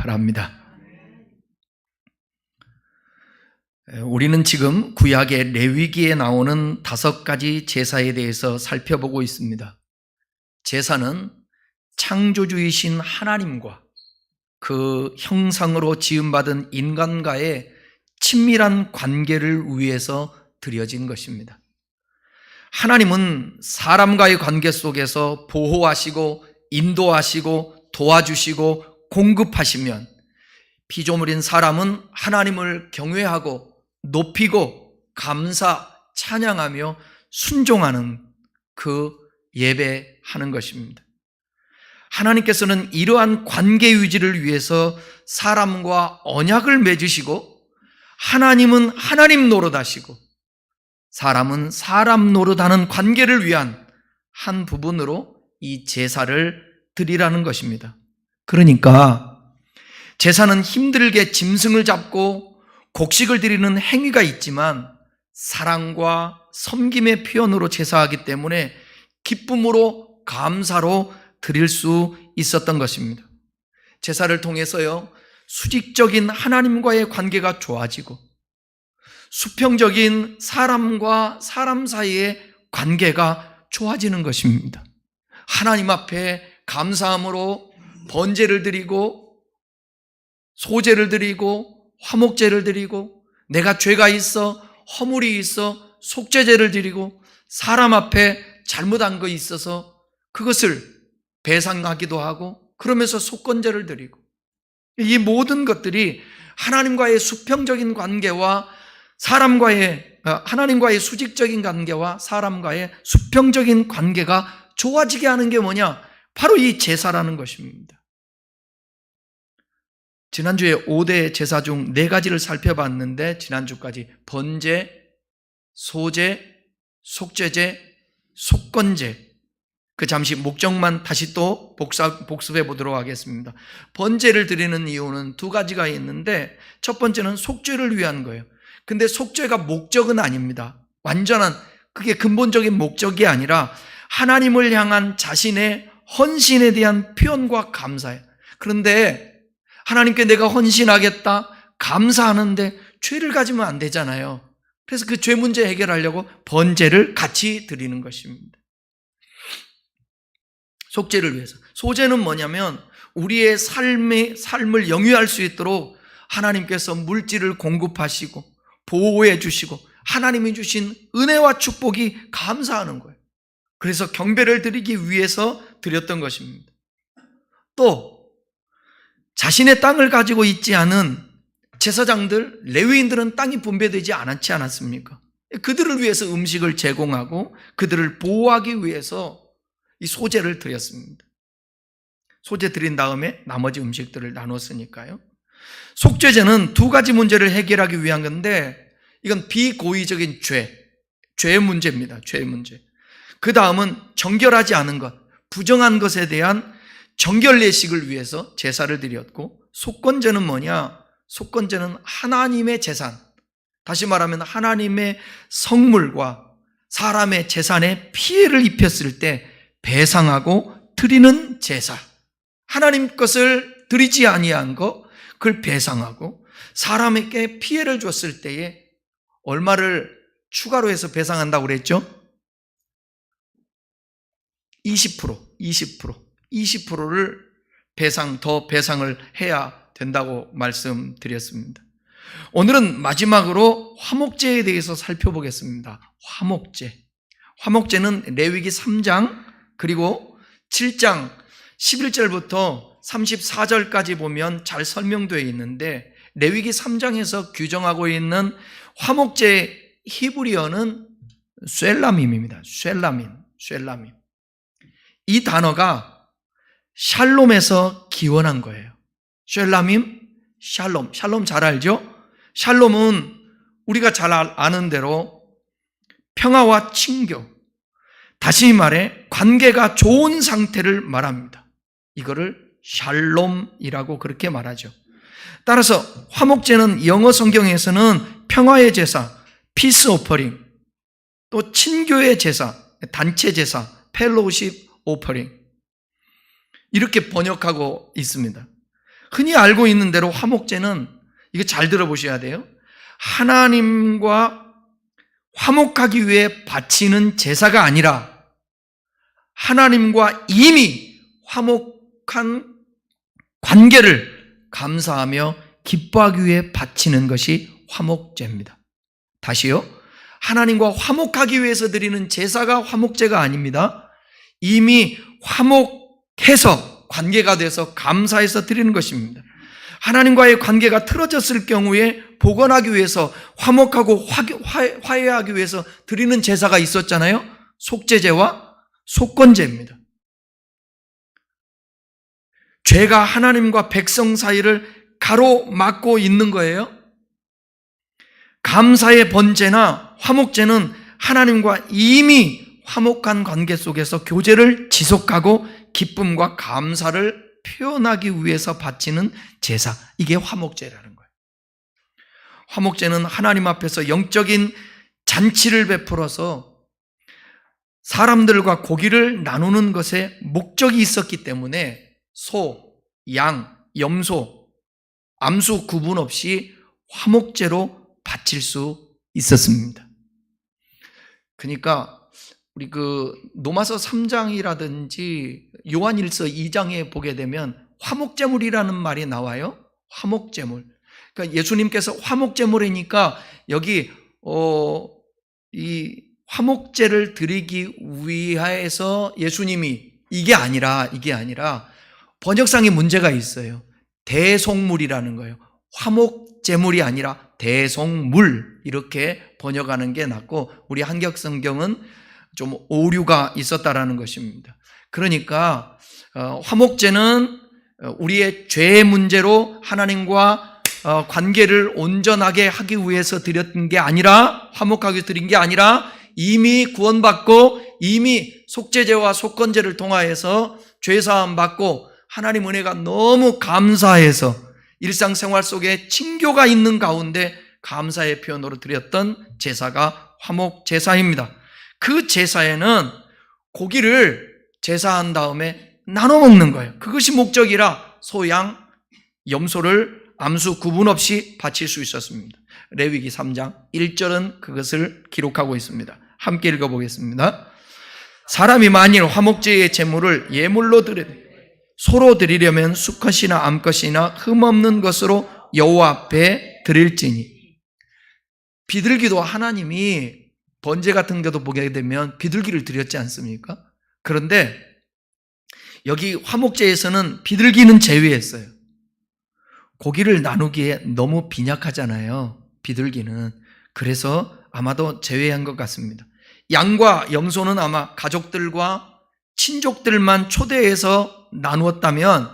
바랍니다. 우리는 지금 구약의 레위기에 나오는 5가지 제사에 대해서 살펴보고 있습니다. 제사는 창조주이신 하나님과 그 형상으로 지음받은 인간과의 친밀한 관계를 위해서 드려진 것입니다. 하나님은 사람과의 관계 속에서 보호하시고 인도하시고 도와주시고 공급하시면 피조물인 사람은 하나님을 경외하고 높이고 감사, 찬양하며 순종하는 그 예배하는 것입니다. 하나님께서는 이러한 관계 유지를 위해서 사람과 언약을 맺으시고 하나님은 하나님 노릇하시고 사람은 사람 노릇하는 관계를 위한 한 부분으로 이 제사를 드리라는 것입니다. 그러니까 제사는 힘들게 짐승을 잡고 곡식을 드리는 행위가 있지만 사랑과 섬김의 표현으로 제사하기 때문에 기쁨으로 감사로 드릴 수 있었던 것입니다. 제사를 통해서요, 수직적인 하나님과의 관계가 좋아지고 수평적인 사람과 사람 사이의 관계가 좋아지는 것입니다. 하나님 앞에 감사함으로 번제를 드리고 소제를 드리고 화목제를 드리고 내가 죄가 있어 허물이 있어 속죄제를 드리고 사람 앞에 잘못한 거 있어서 그것을 배상하기도 하고 그러면서 속건제를 드리고 이 모든 것들이 하나님과의 수평적인 관계와 하나님과의 수직적인 관계와 사람과의 수평적인 관계가 좋아지게 하는 게 뭐냐? 바로 이 제사라는 것입니다. 지난주에 5대 제사 중 4가지를 살펴봤는데 지난주까지 번제, 소제, 속죄제, 속건제 그 잠시 목적만 다시 또 복습해 보도록 하겠습니다. 번제를 드리는 이유는 2가지가 있는데 첫 번째는 속죄를 위한 거예요. 근데 속죄가 목적은 아닙니다. 완전한 그게 근본적인 목적이 아니라 하나님을 향한 자신의 헌신에 대한 표현과 감사예요. 그런데 하나님께 내가 헌신하겠다 감사하는데 죄를 가지면 안 되잖아요. 그래서 그 죄 문제 해결하려고 번제를 같이 드리는 것입니다. 속죄를 위해서. 소제는 뭐냐면 우리의 삶을 영위할 수 있도록 하나님께서 물질을 공급하시고 보호해 주시고 하나님이 주신 은혜와 축복이 감사하는 거예요. 그래서 경배를 드리기 위해서 드렸던 것입니다. 또 자신의 땅을 가지고 있지 않은 제사장들, 레위인들은 땅이 분배되지 않았지 않았습니까? 그들을 위해서 음식을 제공하고 그들을 보호하기 위해서 이 소제를 드렸습니다. 소제 드린 다음에 나머지 음식들을 나눴으니까요. 속죄제는 2가지 문제를 해결하기 위한 건데 이건 비고의적인 죄의 문제입니다. 죄의 문제. 그 다음은 정결하지 않은 것, 부정한 것에 대한 정결 예식을 위해서 제사를 드렸고 속건제는 뭐냐? 속건제는 하나님의 재산, 다시 말하면 하나님의 성물과 사람의 재산에 피해를 입혔을 때 배상하고 드리는 제사. 하나님 것을 드리지 아니한 것, 그걸 배상하고 사람에게 피해를 줬을 때에 얼마를 추가로 해서 배상한다고 그랬죠? 20%를 더 배상을 해야 된다고 말씀드렸습니다. 오늘은 마지막으로 화목제에 대해서 살펴보겠습니다. 화목제는 레위기 3장 그리고 7장 11절부터 34절까지 보면 잘 설명되어 있는데 레위기 3장에서 규정하고 있는 화목제의 히브리어는 쇠라밈입니다. 쇠라밈. 이 단어가 샬롬에서 기원한 거예요. 쇠라밈, 샬롬 잘 알죠? 샬롬은 우리가 잘 아는 대로 평화와 친교, 다시 말해 관계가 좋은 상태를 말합니다. 이거를 샬롬이라고 그렇게 말하죠. 따라서 화목제는 영어 성경에서는 평화의 제사, 피스 오퍼링, 또 친교의 제사, 단체 제사, 펠로우십 오퍼링 이렇게 번역하고 있습니다. 흔히 알고 있는 대로 화목제는, 이거 잘 들어보셔야 돼요. 하나님과 화목하기 위해 바치는 제사가 아니라 하나님과 이미 화목한 관계를 감사하며 기뻐하기 위해 바치는 것이 화목제입니다. 다시요. 하나님과 화목하기 위해서 드리는 제사가 화목제가 아닙니다. 이미 화목해서 관계가 돼서 감사해서 드리는 것입니다. 하나님과의 관계가 틀어졌을 경우에 복원하기 위해서 화목하고 화해하기 위해서 드리는 제사가 있었잖아요. 속죄제와 속건제입니다. 죄가 하나님과 백성 사이를 가로막고 있는 거예요. 감사의 번제나 화목제는 하나님과 이미 화목한 관계 속에서 교제를 지속하고 기쁨과 감사를 표현하기 위해서 바치는 제사, 이게 화목제라는 거예요. 화목제는 하나님 앞에서 영적인 잔치를 베풀어서 사람들과 고기를 나누는 것에 목적이 있었기 때문에 소, 양, 염소, 암수 구분 없이 화목제로 바칠 수 있었습니다. 그러니까 우리 로마서 3장이라든지 요한일서 2장에 보게 되면 화목제물이라는 말이 나와요. 화목제물. 그러니까 예수님께서 화목제물이니까 여기 이 화목제를 드리기 위해서 예수님이 이게 아니라 번역상에 문제가 있어요. 대속물이라는 거예요. 화목제물이 아니라 대속물, 이렇게 번역하는 게 낫고 우리 한격성경은 좀 오류가 있었다라는 것입니다. 그러니까 화목제는 우리의 죄의 문제로 하나님과 관계를 온전하게 하기 위해서 드렸던 게 아니라, 화목하게 드린 게 아니라 이미 구원받고 이미 속죄제와 속건제를 통하여서 죄사함 받고 하나님 은혜가 너무 감사해서 일상생활 속에 친교가 있는 가운데 감사의 표현으로 드렸던 제사가 화목제사입니다. 그 제사에는 고기를 제사한 다음에 나눠 먹는 거예요. 그것이 목적이라 소, 양, 염소를 암수 구분 없이 바칠 수 있었습니다. 레위기 3장 1절은 그것을 기록하고 있습니다. 함께 읽어보겠습니다. 사람이 만일 화목제의 제물을 예물로 소로 드리려면 수컷이나 암컷이나 흠없는 것으로 여호와 앞에 드릴지니. 비둘기도 하나님이 번제 같은 것도 보게 되면 비둘기를 드렸지 않습니까? 그런데 여기 화목제에서는 비둘기는 제외했어요. 고기를 나누기에 너무 빈약하잖아요, 비둘기는. 그래서 아마도 제외한 것 같습니다. 양과 염소는 아마 가족들과 친족들만 초대해서 나누었다면,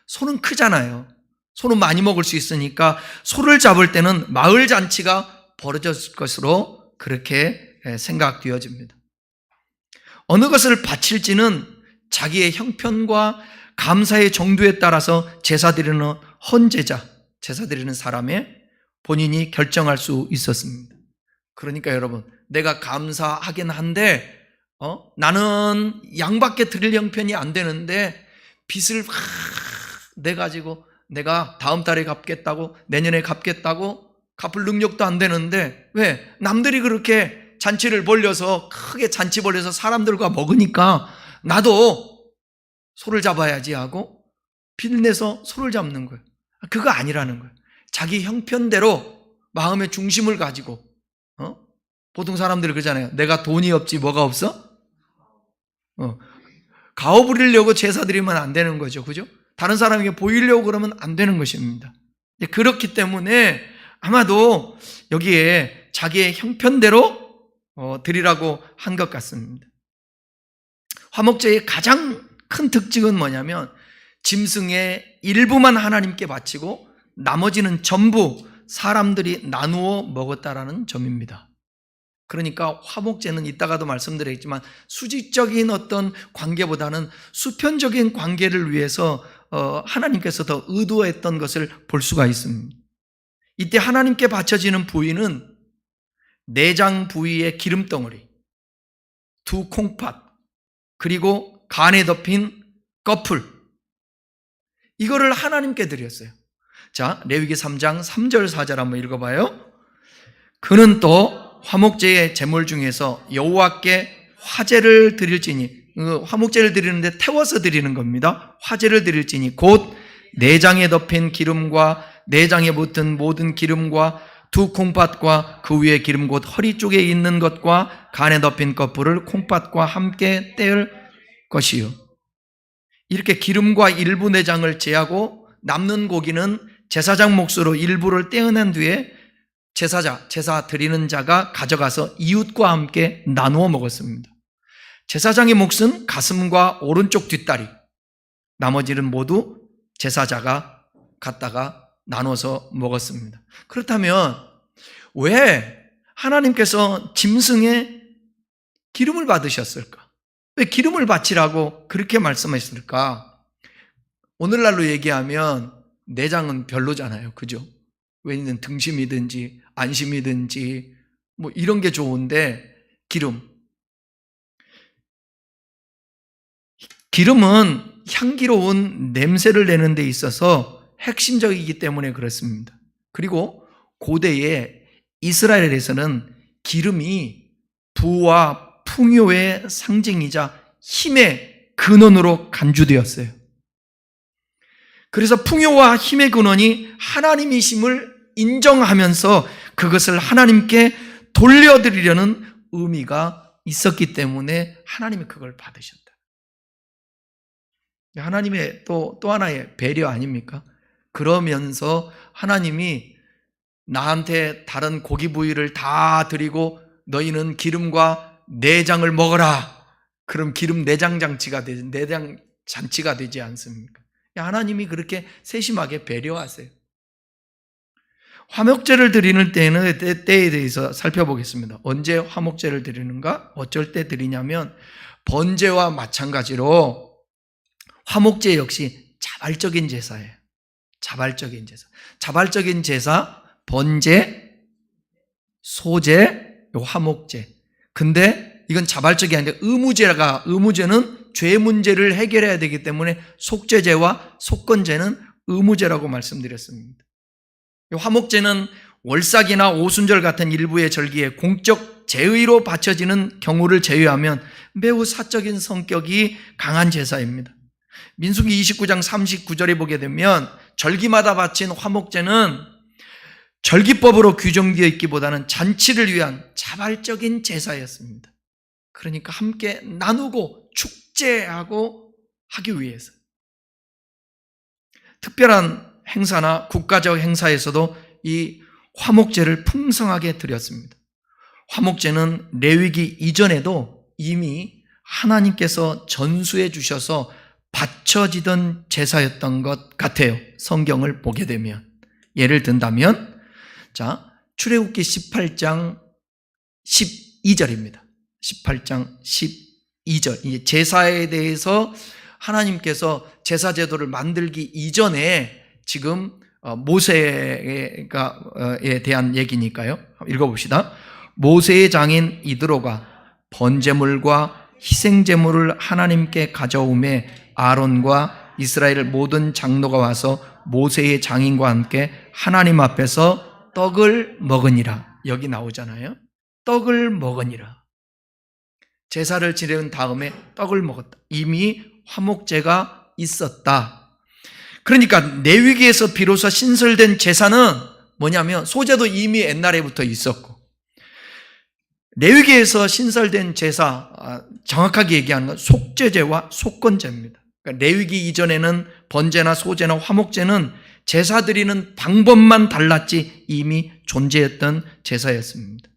소는 크잖아요. 소는 많이 먹을 수 있으니까 소를 잡을 때는 마을 잔치가 벌어졌을 것으로 그렇게 생각되어집니다. 어느 것을 바칠지는 자기의 형편과 감사의 정도에 따라서 제사 드리는 헌제자, 제사 드리는 사람의 본인이 결정할 수 있었습니다. 그러니까 여러분, 내가 감사하긴 한데 나는 양밖에 드릴 형편이 안 되는데 빚을 내가지고 내가 다음 달에 갚겠다고, 내년에 갚겠다고 갚을 능력도 안 되는데, 왜? 남들이 그렇게 잔치를 벌려서, 크게 잔치 벌려서 사람들과 먹으니까 나도 소를 잡아야지 하고 빚내서 소를 잡는 거예요. 그거 아니라는 거예요. 자기 형편대로 마음의 중심을 가지고, 보통 사람들이 그러잖아요. 내가 돈이 없지 뭐가 없어? 가오 부리려고 제사 드리면 안 되는 거죠. 그죠? 다른 사람에게 보이려고 그러면 안 되는 것입니다. 그렇기 때문에 아마도 여기에 자기의 형편대로 드리라고 한 것 같습니다. 화목제의 가장 큰 특징은 뭐냐면 짐승의 일부만 하나님께 바치고 나머지는 전부 사람들이 나누어 먹었다라는 점입니다. 그러니까 화목제는 이따가도 말씀드리겠지만 수직적인 어떤 관계보다는 수편적인 관계를 위해서 하나님께서 더 의도했던 것을 볼 수가 있습니다. 이때 하나님께 바쳐지는 부위는 내장 부위의 기름덩어리, 두 콩팥, 그리고 간에 덮인 꺼풀, 이거를 하나님께 드렸어요. 자, 레위기 3장 3절 4절 한번 읽어봐요. 그는 또 화목제의 제물 중에서 여호와께 화제를 드릴지니, 화목제를 드리는데 태워서 드리는 겁니다. 화제를 드릴지니 곧 내장에 덮인 기름과 내장에 붙은 모든 기름과 두 콩팥과 그 위에 기름 곧 허리 쪽에 있는 것과 간에 덮인 것불을 콩팥과 함께 떼을 것이요. 이렇게 기름과 일부 내장을 제하고 남는 고기는 제사장 몫으로 일부를 떼어낸 뒤에 제사 드리는 자가 가져가서 이웃과 함께 나누어 먹었습니다. 제사장의 몫은 가슴과 오른쪽 뒷다리, 나머지는 모두 제사자가 갖다가 나눠서 먹었습니다. 그렇다면 왜 하나님께서 짐승의 기름을 받으셨을까? 왜 기름을 바치라고 그렇게 말씀하셨을까? 오늘날로 얘기하면 내장은 별로잖아요. 그죠? 왜냐면 등심이든지 안심이든지 뭐 이런 게 좋은데 기름은 향기로운 냄새를 내는 데 있어서 핵심적이기 때문에 그렇습니다. 그리고 고대의 이스라엘에서는 기름이 부와 풍요의 상징이자 힘의 근원으로 간주되었어요. 그래서 풍요와 힘의 근원이 하나님이심을 인정하면서 그것을 하나님께 돌려드리려는 의미가 있었기 때문에 하나님이 그걸 받으셨다. 하나님의 또 하나의 배려 아닙니까? 그러면서 하나님이 나한테 다른 고기 부위를 다 드리고 너희는 기름과 내장을 먹어라. 그럼 기름 내장 잔치가 되지 않습니까? 하나님이 그렇게 세심하게 배려하세요. 화목제를 드리는 때에 대해서 살펴보겠습니다. 언제 화목제를 드리는가? 어쩔 때 드리냐면 번제와 마찬가지로 화목제 역시 자발적인 제사예요. 자발적인 제사, 번제, 소제, 화목제. 근데 이건 자발적이 아니라 의무제는 죄 문제를 해결해야 되기 때문에 속죄제와 속건제는 의무제라고 말씀드렸습니다. 화목제는 월삭이나 오순절 같은 일부의 절기에 공적 제의로 바쳐지는 경우를 제외하면 매우 사적인 성격이 강한 제사입니다. 민수기 29장 39절에 보게 되면 절기마다 바친 화목제는 절기법으로 규정되어 있기보다는 잔치를 위한 자발적인 제사였습니다. 그러니까 함께 나누고 축제하고 하기 위해서. 특별한 행사나 국가적 행사에서도 이 화목제를 풍성하게 드렸습니다. 화목제는 레위기 이전에도 이미 하나님께서 전수해 주셔서 바쳐지던 제사였던 것 같아요. 성경을 보게 되면. 예를 든다면, 자, 출애굽기 18장 12절입니다. 18장 12절. 이 제사에 대해서 하나님께서 제사 제도를 만들기 이전에 지금 모세에 대한 얘기니까요. 읽어봅시다. 모세의 장인 이드로가 번제물과 희생제물을 하나님께 가져오매 아론과 이스라엘 모든 장로가 와서 모세의 장인과 함께 하나님 앞에서 떡을 먹으니라. 여기 나오잖아요. 떡을 먹으니라. 제사를 지낸 다음에 떡을 먹었다. 이미 화목제가 있었다. 그러니까 레위기에서 비로소 신설된 제사는 뭐냐면 소제도 이미 옛날에부터 있었고 레위기에서 신설된 제사, 정확하게 얘기하는 건 속죄제와 속건제입니다. 그러니까 레위기 이전에는 번제나 소제나 화목제는 제사 드리는 방법만 달랐지 이미 존재했던 제사였습니다.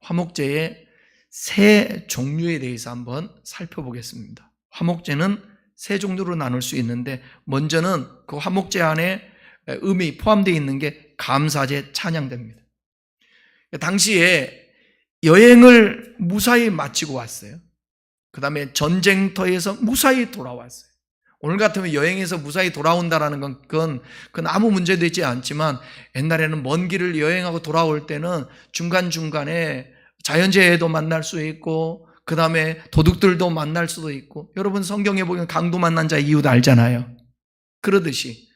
화목제의 세 종류에 대해서 한번 살펴보겠습니다. 화목제는 세 종류로 나눌 수 있는데 먼저는 그 화목제 안에 의미 포함되어 있는 게 감사제, 찬양대입니다. 당시에 여행을 무사히 마치고 왔어요. 그 다음에 전쟁터에서 무사히 돌아왔어요. 오늘 같으면 여행에서 무사히 돌아온다는 건 그건 아무 문제도 있지 않지만 옛날에는 먼 길을 여행하고 돌아올 때는 중간중간에 자연재해도 만날 수 있고 그 다음에 도둑들도 만날 수도 있고 여러분 성경에 보면 강도 만난 자 이유도 알잖아요. 그러듯이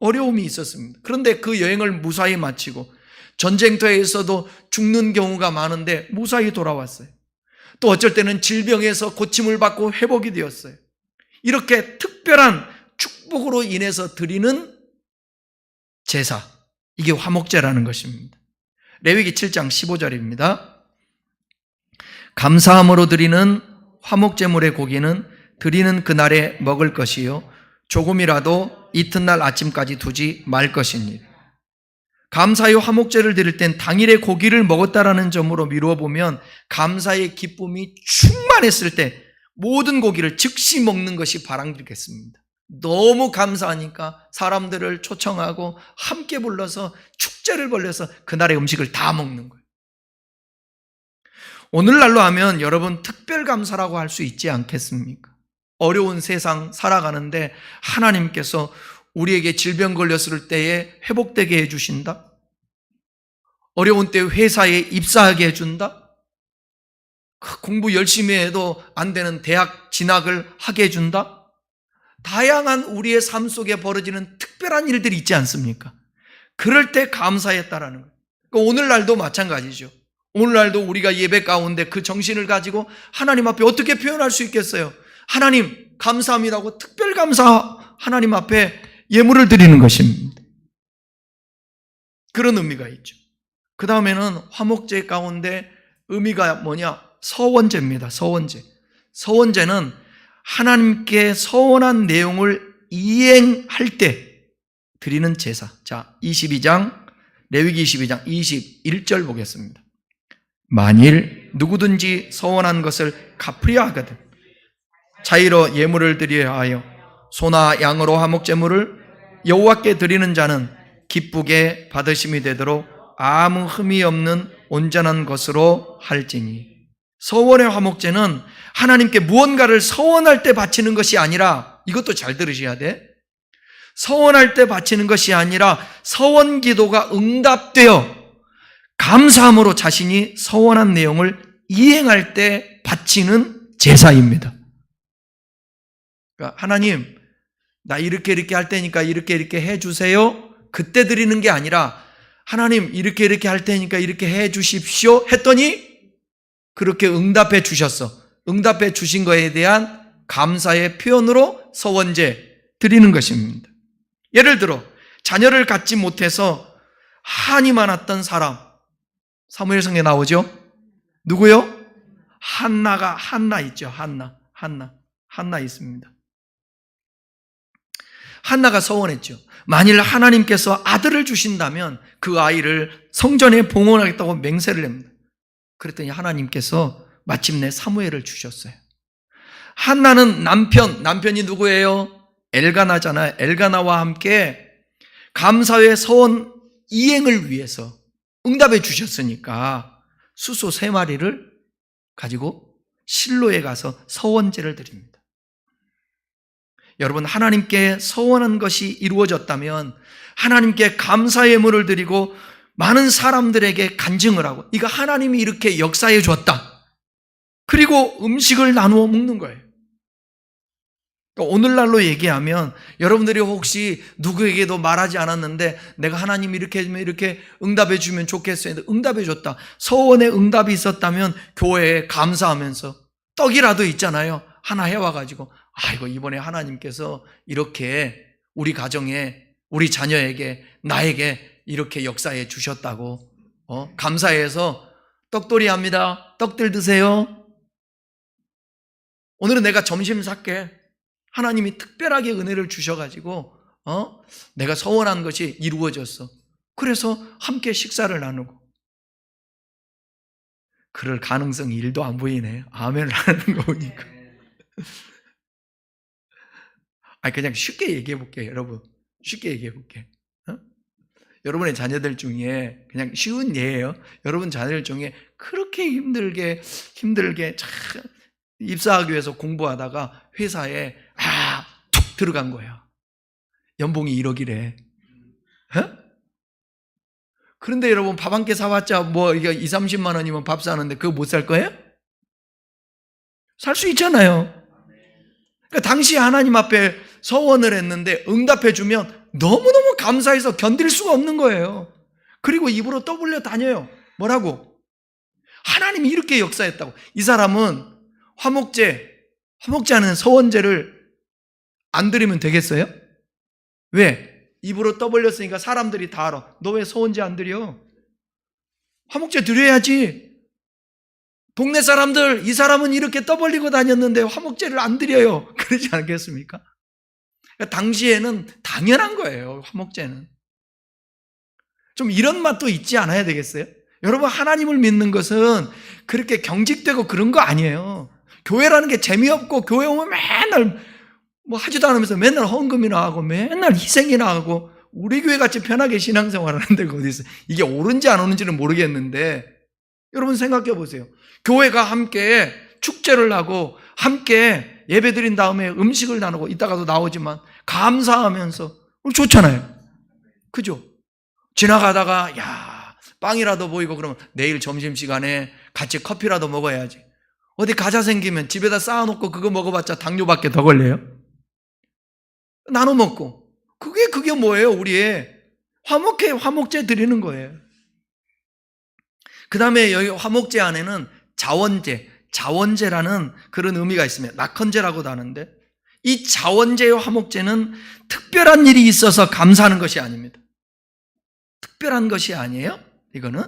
어려움이 있었습니다. 그런데 그 여행을 무사히 마치고 전쟁터에서도 죽는 경우가 많은데 무사히 돌아왔어요. 또 어쩔 때는 질병에서 고침을 받고 회복이 되었어요. 이렇게 특별한 축복으로 인해서 드리는 제사, 이게 화목제라는 것입니다. 레위기 7장 15절입니다. 감사함으로 드리는 화목제물의 고기는 드리는 그날에 먹을 것이요 조금이라도 이튿날 아침까지 두지 말 것이니. 감사의 화목제를 드릴 땐 당일에 고기를 먹었다라는 점으로 미루어 보면 감사의 기쁨이 충만했을 때 모든 고기를 즉시 먹는 것이 바람직했습니다. 너무 감사하니까 사람들을 초청하고 함께 불러서 축제를 벌려서 그날의 음식을 다 먹는 거예요. 오늘날로 하면 여러분 특별 감사라고 할 수 있지 않겠습니까? 어려운 세상 살아가는데 하나님께서 우리에게 질병 걸렸을 때에 회복되게 해주신다? 어려운 때 회사에 입사하게 해준다? 공부 열심히 해도 안 되는 대학 진학을 하게 해준다? 다양한 우리의 삶 속에 벌어지는 특별한 일들이 있지 않습니까? 그럴 때 감사했다라는 거예요. 그러니까 오늘날도 마찬가지죠. 오늘날도 우리가 예배 가운데 그 정신을 가지고 하나님 앞에 어떻게 표현할 수 있겠어요? 하나님 감사합니다고 특별 감사 하나님 앞에 예물을 드리는 것입니다. 그런 의미가 있죠. 그 다음에는 화목제 가운데 의미가 뭐냐? 서원제입니다. 서원제. 서원제는 하나님께 서원한 내용을 이행할 때 드리는 제사. 자, 22장, 레위기 22장 21절 보겠습니다. 만일 누구든지 서원한 것을 갚으려 하거든 자의로 예물을 드려야 하여 소나 양으로 화목제물을 여호와께 드리는 자는 기쁘게 받으심이 되도록 아무 흠이 없는 온전한 것으로 할지니. 서원의 화목제는 하나님께 무언가를 서원할 때 바치는 것이 아니라, 이것도 잘 들으셔야 돼. 서원할 때 바치는 것이 아니라 서원 기도가 응답되어 감사함으로 자신이 서원한 내용을 이행할 때 바치는 제사입니다. 그러니까 하나님, 나 이렇게 할 테니까 이렇게 해주세요. 그때 드리는 게 아니라 하나님 이렇게 할 테니까 이렇게 해 주십시오 했더니 그렇게 응답해 주셨어. 응답해 주신 거에 대한 감사의 표현으로 서원제 드리는 것입니다. 예를 들어 자녀를 갖지 못해서 한이 많았던 사람, 사무엘성에 나오죠? 누구요? 한나 있죠. 한나 있습니다. 한나가 서원했죠. 만일 하나님께서 아들을 주신다면 그 아이를 성전에 봉헌하겠다고 맹세를 합니다. 그랬더니 하나님께서 마침내 사무엘을 주셨어요. 한나는 남편이 누구예요? 엘가나잖아요. 엘가나와 함께 감사의 서원 이행을 위해서 응답해 주셨으니까 수소 3마리를 가지고 실로에 가서 서원제를 드립니다. 여러분, 하나님께 서원한 것이 이루어졌다면 하나님께 감사의 예물을 드리고 많은 사람들에게 간증을 하고, 이거 하나님이 이렇게 역사해 줬다. 그리고 음식을 나누어 먹는 거예요. 그러니까 오늘날로 얘기하면 여러분들이 혹시 누구에게도 말하지 않았는데 내가 하나님 이렇게 해주면 이렇게 응답해 주면 좋겠어요. 응답해 줬다. 서원에 응답이 있었다면 교회에 감사하면서 떡이라도 있잖아요. 하나 해와가지고 아이고 이번에 하나님께서 이렇게 우리 가정에 우리 자녀에게 나에게 이렇게 역사해 주셨다고 감사해서 떡돌이 합니다. 떡들 드세요. 오늘은 내가 점심 살게. 하나님이 특별하게 은혜를 주셔가지고 내가 서원한 것이 이루어졌어. 그래서 함께 식사를 나누고. 그럴 가능성이 1도 안 보이네. 아멘을 하는 거 보니까. 그냥 쉽게 얘기해 볼게요, 여러분. 쉽게 얘기해 볼게요. 여러분의 자녀들 중에 그냥 쉬운 예예요. 여러분 자녀들 중에 그렇게 힘들게 참 입사하기 위해서 공부하다가 회사에 툭 들어간 거야. 연봉이 1억이래. 그런데 여러분 밥 한 끼 사왔자 뭐 이게 20-30만 원이면 밥 사는데 그거 못 살 거예요? 살 수 있잖아요. 그러니까 당시 하나님 앞에 서원을 했는데 응답해주면 너무너무 감사해서 견딜 수가 없는 거예요. 그리고 입으로 떠벌려 다녀요. 뭐라고? 하나님이 이렇게 역사했다고. 이 사람은 화목제하는 서원제를 안 드리면 되겠어요? 왜? 입으로 떠벌렸으니까 사람들이 다 알아. 너 왜 서원제 안 드려? 화목제 드려야지. 동네 사람들, 이 사람은 이렇게 떠벌리고 다녔는데 화목제를 안 드려요. 그러지 않겠습니까? 그러니까 당시에는 당연한 거예요, 화목제는. 좀 이런 맛도 있지 않아야 되겠어요? 여러분, 하나님을 믿는 것은 그렇게 경직되고 그런 거 아니에요. 교회라는 게 재미없고 교회 오면 맨날 뭐 하지도 않으면서 맨날 헌금이나 하고 맨날 희생이나 하고 우리 교회 같이 편하게 신앙생활 하는 데가 어디 있어요? 이게 옳은지 안 옳은지는 모르겠는데 여러분 생각해 보세요. 교회가 함께 축제를 하고 함께 예배 드린 다음에 음식을 나누고 이따가도 나오지만 감사하면서 좋잖아요. 그죠? 지나가다가 야 빵이라도 보이고 그러면 내일 점심시간에 같이 커피라도 먹어야지. 어디 과자 생기면 집에다 쌓아놓고 그거 먹어봤자 당뇨밖에 더 걸려요? 나눠 먹고 그게 뭐예요? 우리의 화목제 드리는 거예요. 그 다음에 여기 화목제 안에는 자원제라는 그런 의미가 있습니다. 낙헌제라고도 하는데 이 자원제의 화목제는 특별한 일이 있어서 감사하는 것이 아닙니다. 특별한 것이 아니에요. 이거는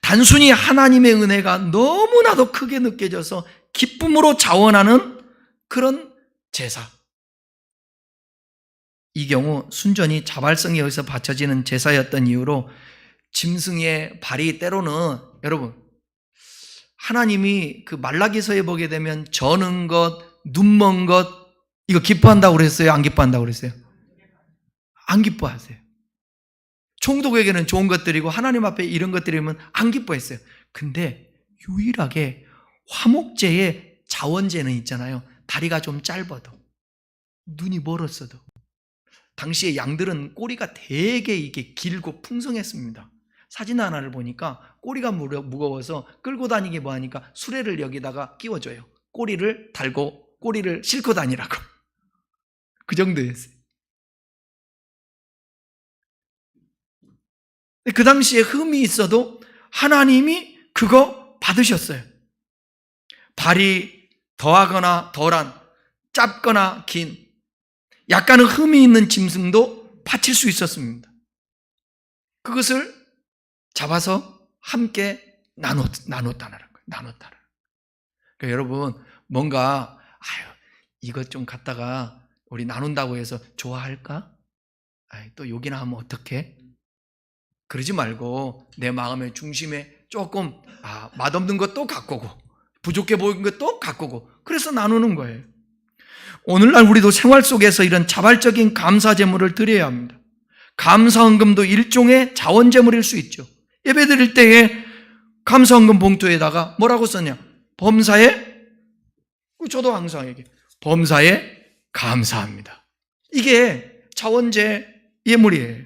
단순히 하나님의 은혜가 너무나도 크게 느껴져서 기쁨으로 자원하는 그런 제사. 이 경우 순전히 자발성에 의해서 바쳐지는 제사였던 이유로 짐승의 발이 때로는 여러분 하나님이 그 말라기서에 보게 되면 저는 것, 눈먼 것 이거 기뻐한다고 그랬어요? 안 기뻐한다고 그랬어요? 안 기뻐하세요. 총독에게는 좋은 것들이고 하나님 앞에 이런 것들이면 안 기뻐했어요. 근데 유일하게 화목제의 자원제는 있잖아요. 다리가 좀 짧아도 눈이 멀었어도 당시에 양들은 꼬리가 되게 이게 길고 풍성했습니다. 사진 하나를 보니까 꼬리가 무거워서 끌고 다니기 뭐하니까 수레를 여기다가 끼워줘요. 꼬리를 달고 꼬리를 싣고 다니라고. 그 정도였어요. 그 당시에 흠이 있어도 하나님이 그거 받으셨어요. 발이 더하거나 덜한, 짧거나 긴, 약간의 흠이 있는 짐승도 바칠 수 있었습니다. 그것을 잡아서 함께 나눴다는 거예요. 나눴다는. 그러니까 여러분 뭔가 이것 좀 갖다가 우리 나눈다고 해서 좋아할까? 또 욕이나 하면 어떡해? 그러지 말고 내 마음의 중심에 조금 맛없는 것도 갖고 오고 부족해 보이는 것도 갖고 오고 그래서 나누는 거예요. 오늘날 우리도 생활 속에서 이런 자발적인 감사 제물을 드려야 합니다. 감사 헌금도 일종의 자원 제물일 수 있죠. 예배 드릴 때에 감사 헌금 봉투에다가 뭐라고 썼냐? 범사에 저도 항상 얘기해요. 범사에 감사합니다. 이게 자원제 예물이에요.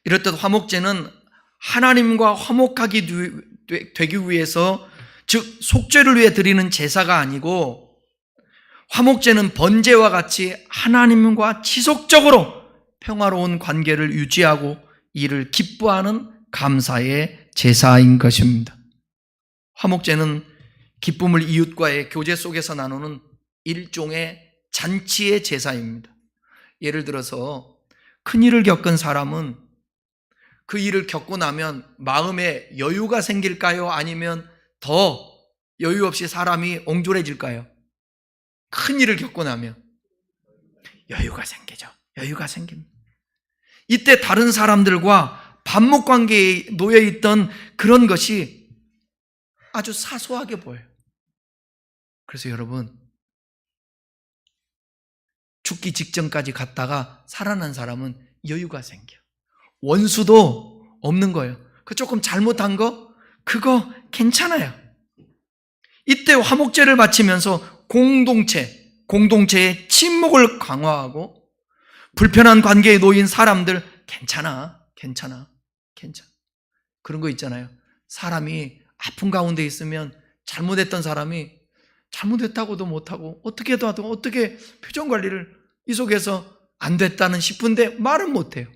이렇듯 화목제는 하나님과 화목하게 되기 위해서 즉 속죄를 위해 드리는 제사가 아니고 화목제는 번제와 같이 하나님과 지속적으로 평화로운 관계를 유지하고 이를 기뻐하는 감사의 제사인 것입니다. 화목제는 기쁨을 이웃과의 교제 속에서 나누는 일종의 잔치의 제사입니다. 예를 들어서 큰일을 겪은 사람은 그 일을 겪고 나면 마음에 여유가 생길까요? 아니면 더 여유 없이 사람이 옹졸해질까요? 큰 일을 겪고 나면 여유가 생기죠. 여유가 생깁니다. 이때 다른 사람들과 반목관계에 놓여있던 그런 것이 아주 사소하게 보여요. 그래서 여러분 죽기 직전까지 갔다가 살아난 사람은 여유가 생겨요. 원수도 없는 거예요. 그 조금 잘못한 거 그거 괜찮아요. 이때 화목제를 바치면서 공동체의 친목을 강화하고 불편한 관계에 놓인 사람들 괜찮아. 그런 거 있잖아요. 사람이 아픈 가운데 있으면 잘못했던 사람이 잘못했다고도 못하고 어떻게도 하도 어떻게 표정 관리를 이 속에서 안 됐다는 싶은데 말은 못해요.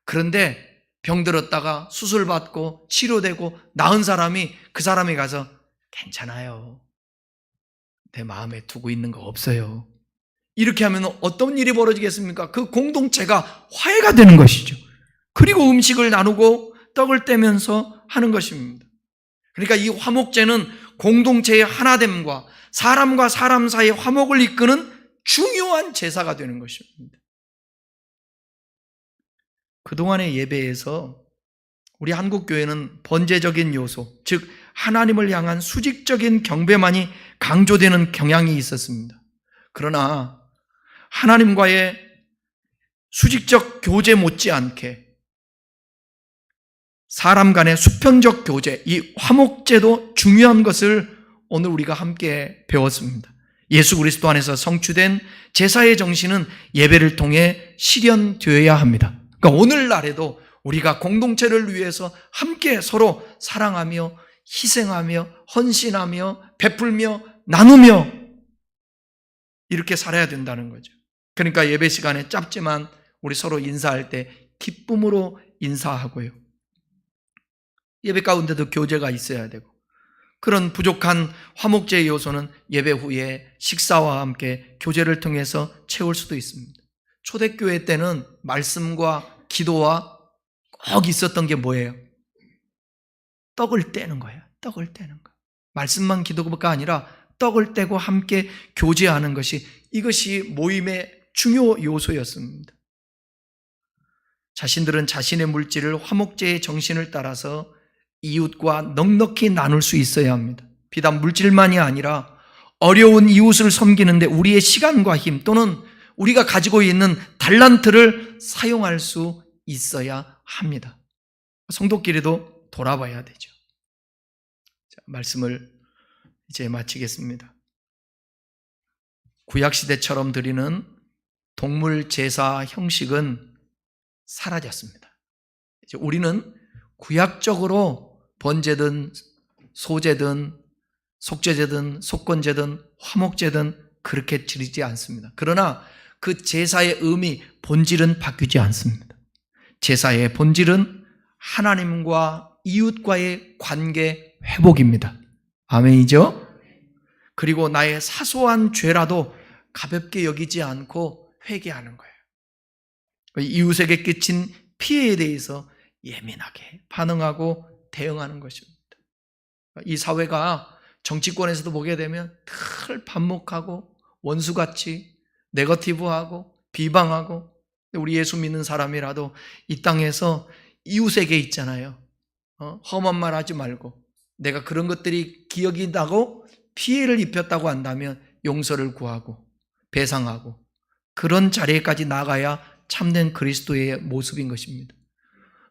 그런데 병들었다가 수술받고 치료되고 나은 사람이 그 사람이 가서 괜찮아요. 내 마음에 두고 있는 거 없어요. 이렇게 하면 어떤 일이 벌어지겠습니까? 그 공동체가 화해가 되는 것이죠. 그리고 음식을 나누고 떡을 떼면서 하는 것입니다. 그러니까 이 화목제는 공동체의 하나됨과 사람과 사람 사이의 화목을 이끄는 중요한 제사가 되는 것입니다. 그동안의 예배에서 우리 한국교회는 번제적인 요소, 즉 하나님을 향한 수직적인 경배만이 강조되는 경향이 있었습니다. 그러나 하나님과의 수직적 교제 못지않게 사람 간의 수평적 교제, 이 화목제도 중요한 것을 오늘 우리가 함께 배웠습니다. 예수 그리스도 안에서 성취된 제사의 정신은 예배를 통해 실현되어야 합니다. 그러니까 오늘날에도 우리가 공동체를 위해서 함께 서로 사랑하며 희생하며 헌신하며 베풀며 나누며 이렇게 살아야 된다는 거죠. 그러니까 예배 시간에 짧지만 우리 서로 인사할 때 기쁨으로 인사하고요. 예배 가운데도 교제가 있어야 되고, 그런 부족한 화목제의 요소는 예배 후에 식사와 함께 교제를 통해서 채울 수도 있습니다. 초대교회 때는 말씀과 기도와 꼭 있었던 게 뭐예요? 떡을 떼는 거예요. 떡을 떼는 거. 말씀만 기도가 아니라 떡을 떼고 함께 교제하는 것이, 이것이 모임의 중요 요소였습니다. 자신들은 자신의 물질을 화목제의 정신을 따라서 이웃과 넉넉히 나눌 수 있어야 합니다. 비단 물질만이 아니라 어려운 이웃을 섬기는데 우리의 시간과 힘 또는 우리가 가지고 있는 달란트를 사용할 수 있어야 합니다. 성도끼리도 돌아봐야 되죠. 자, 말씀을 이제 마치겠습니다. 구약시대처럼 드리는 동물 제사 형식은 사라졌습니다. 이제 우리는 구약적으로 번제든 소제든 속죄제든 속건제든 화목제든 그렇게 드리지 않습니다. 그러나 그 제사의 의미, 본질은 바뀌지 않습니다. 제사의 본질은 하나님과 이웃과의 관계 회복입니다. 아멘이죠? 그리고 나의 사소한 죄라도 가볍게 여기지 않고 회개하는 거예요. 이웃에게 끼친 피해에 대해서 예민하게 반응하고 대응하는 것입니다. 이 사회가 정치권에서도 보게 되면 늘 반목하고 원수같이 네거티브하고 비방하고, 우리 예수 믿는 사람이라도 이 땅에서 이웃에게 있잖아요. 험한 말 하지 말고, 내가 그런 것들이 기억이 나고 피해를 입혔다고 한다면 용서를 구하고 배상하고, 그런 자리에까지 나가야 참된 그리스도의 모습인 것입니다.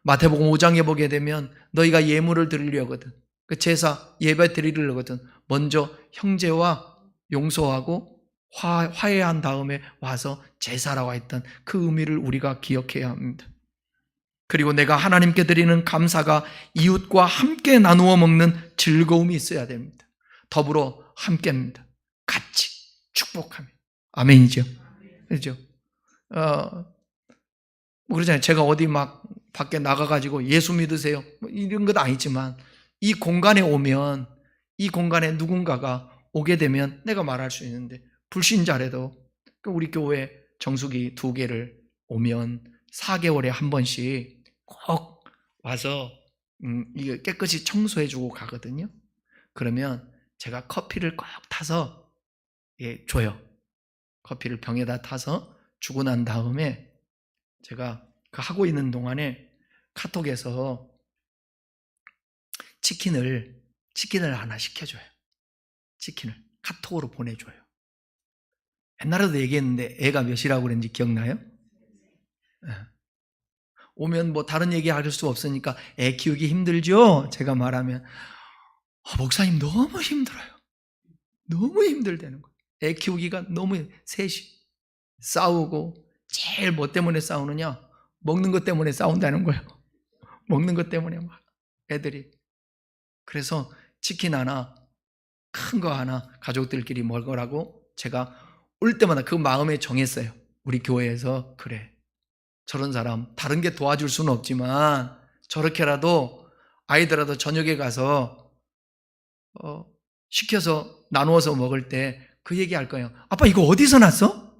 마태복음 5장에 보게 되면 너희가 예물을 드리려거든, 그 제사 예배 드리려거든 먼저 형제와 용서하고 화해한 다음에 와서 제사라고 했던 그 의미를 우리가 기억해야 합니다. 그리고 내가 하나님께 드리는 감사가 이웃과 함께 나누어 먹는 즐거움이 있어야 됩니다. 더불어 함께입니다. 같이 축복하며. 아멘이죠. 그렇죠? 뭐 그러잖아요. 제가 어디 막 밖에 나가가지고 예수 믿으세요 뭐 이런 건 아니지만, 이 공간에 오면, 이 공간에 누군가가 오게 되면 내가 말할 수 있는데, 불신자라도 우리 교회 정수기 2개를 오면 4개월에 한 번씩 꼭 와서 이게 깨끗이 청소해주고 가거든요. 그러면 제가 커피를 꼭 타서 줘요. 커피를 병에다 타서 주고 난 다음에 제가 그 하고 있는 동안에 카톡에서 치킨을 하나 시켜줘요. 치킨을 카톡으로 보내줘요. 옛날에도 얘기했는데 애가 몇이라고 그랬는지 기억나요? 네. 오면 뭐 다른 얘기 할 수 없으니까 애 키우기 힘들죠? 제가 말하면 목사님 너무 힘들어요. 너무 힘들다는 거예요. 애 키우기가 너무, 셋이 싸우고, 제일 뭐 때문에 싸우느냐? 먹는 것 때문에 싸운다는 거예요. 먹는 것 때문에 막 애들이. 그래서 치킨 하나 큰 거 하나 가족들끼리 먹으라고 제가 올 때마다 그 마음에 정했어요. 우리 교회에서 그래, 저런 사람 다른 게 도와줄 수는 없지만 저렇게라도 아이들하고 저녁에 가서 시켜서 나누어서 먹을 때 그 얘기할 거예요. 아빠 이거 어디서 났어?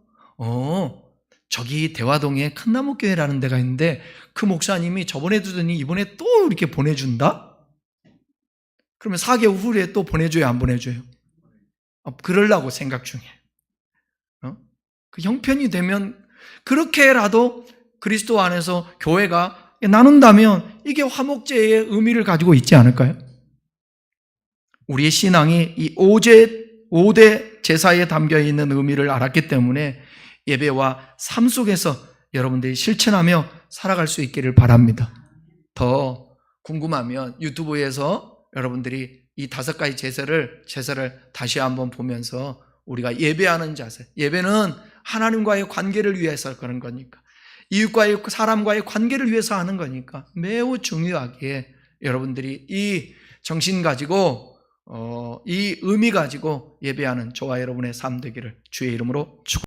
저기 대화동에 큰나무교회라는 데가 있는데 그 목사님이 저번에 주더니 이번에 또 이렇게 보내준다? 그러면 4개월 후에 또 보내줘요, 안 보내줘요? 그러려고 생각 중에. 그 형편이 되면 그렇게라도 그리스도 안에서 교회가 나눈다면 이게 화목제의 의미를 가지고 있지 않을까요? 우리의 신앙이 이 5대 제사에 담겨있는 의미를 알았기 때문에 예배와 삶 속에서 여러분들이 실천하며 살아갈 수 있기를 바랍니다. 더 궁금하면 유튜브에서 여러분들이 이 5가지 제사를 다시 한번 보면서 우리가 예배하는 자세, 예배는 하나님과의 관계를 위해서 그런 거니까, 이웃과의 사람과의 관계를 위해서 하는 거니까 매우 중요하게 여러분들이 이 정신 가지고 이 의미 가지고 예배하는 저와 여러분의 삶 되기를 주의 이름으로 축원합니다.